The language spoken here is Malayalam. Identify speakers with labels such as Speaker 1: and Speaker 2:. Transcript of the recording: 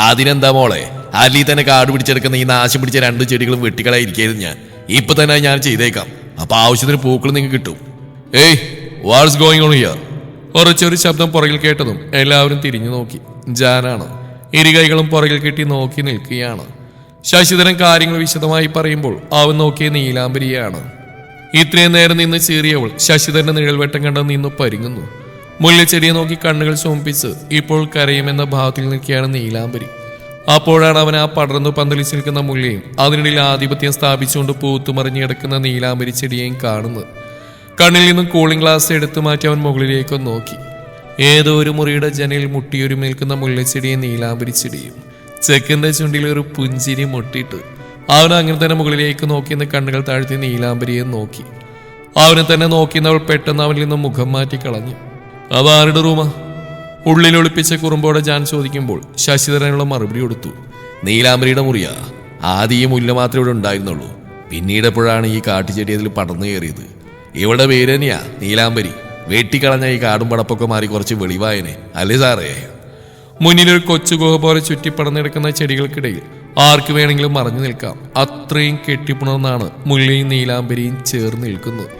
Speaker 1: അതിനെന്താ മോളെ, അല്ലി തന്നെ കാട് പിടിച്ചെടുക്കുന്ന ഈ നാശം പിടിച്ച 2 ചെടികളും വെട്ടിക്കളായിരിക്കായിരുന്നു ഞാൻ. ഇപ്പൊ തന്നെ ഞാൻ ചെയ്തേക്കാം. അപ്പൊ ആവശ്യത്തിന് പൂക്കൾ നിങ്ങൾക്ക് കിട്ടും. ഏയ്, വാട്ട്സ് ഗോയിങ് ഓൺ ഹിയർ? ഉറച്ചൊരു ശബ്ദം പുറകിൽ കേട്ടതും എല്ലാവരും തിരിഞ്ഞു നോക്കി. ജാനാണ്. ഇരുകൈകളും പുറകിൽ കെട്ടി നോക്കി നിൽക്കുകയാണ്. ശശിധരൻ കാര്യങ്ങൾ വിശദമായി പറയുമ്പോൾ അവൻ നോക്കിയ നീലാംബരിയാണ്. ഇത്രയും നേരം നിന്ന് ചീറിയവൾ ശശിധരന്റെ നിഴൽവെട്ടം കണ്ട് നിന്ന് പരിങ്ങുന്നു. മുല്ലച്ചെടിയെ നോക്കി കണ്ണുകൾ ചുമപ്പിച്ച് ഇപ്പോൾ കരയുമെന്ന ഭാവത്തിൽ നിൽക്കുകയാണ് നീലാംബരി. അപ്പോഴാണ് അവൻ ആ പടർന്നു പന്തലിച്ച് നിൽക്കുന്ന മുല്ലയും അതിനിടയിൽ ആധിപത്യം സ്ഥാപിച്ചുകൊണ്ട് പൂത്തുമറിഞ്ഞു കിടക്കുന്ന നീലാംബരി ചെടിയെയും കാണുന്നത്. കണ്ണിൽ നിന്നും കൂളിംഗ് ഗ്ലാസ് എടുത്തു മാറ്റി അവൻ മുകളിലേക്കൊന്ന് നോക്കി. ഏതോ ഒരു മുറിയുടെ ജനലിൽ മുട്ടിയൊരുമേൽക്കുന്ന മുല്ലച്ചെടിയും നീലാംബരി ചെടിയും ചെക്കന്റെ ചുണ്ടിൽ ഒരു പുഞ്ചിരി മുട്ടിയിട്ട് അവൻ അങ്ങനെ തന്നെ മുകളിലേക്ക് നോക്കിയെന്ന് കണ്ണുകൾ താഴ്ത്തി നീലാംബരിയെ നോക്കി. അവനെ തന്നെ നോക്കിയെന്നവൾ പെട്ടെന്ന് അവനിൽ നിന്നും മുഖം മാറ്റി കളഞ്ഞു. അവ ആരുടെ റൂമാ? ഉള്ളിൽ ഒളിപ്പിച്ച കുറുമ്പോടെ ജാൻ ചോദിക്കുമ്പോൾ ശശിധരനുള്ള മറുപടി കൊടുത്തു. നീലാംബരിയുടെ മുറിയാ. ആദ്യം ഈ മുല്ല മാത്രമേ ഇവിടെ ഉണ്ടായിരുന്നുള്ളൂ. പിന്നീട് എപ്പോഴാണ് ഈ കാട്ടുചെടി അതിൽ പടർന്നു കയറിയത്. ഇവിടെ പേര് തന്നെയാ നീലാംബരി. വെട്ടിക്കളഞ്ഞ ഈ കാടും പടപ്പൊക്കെ മാറി കുറച്ച് വെളിവായനെ അല്ലേ സാറേ? മുന്നിലൊരു കൊച്ചു ഗുഹ പോലെ ചുറ്റിപ്പടർന്നെടുക്കുന്ന ചെടികൾക്കിടയിൽ ആർക്ക് വേണമെങ്കിലും മറഞ്ഞു നിൽക്കാം. അത്രയും കെട്ടിപ്പുണർന്നാണ് മുല്ലയും നീലാംബരിയും ചേർന്ന് നിൽക്കുന്നത്.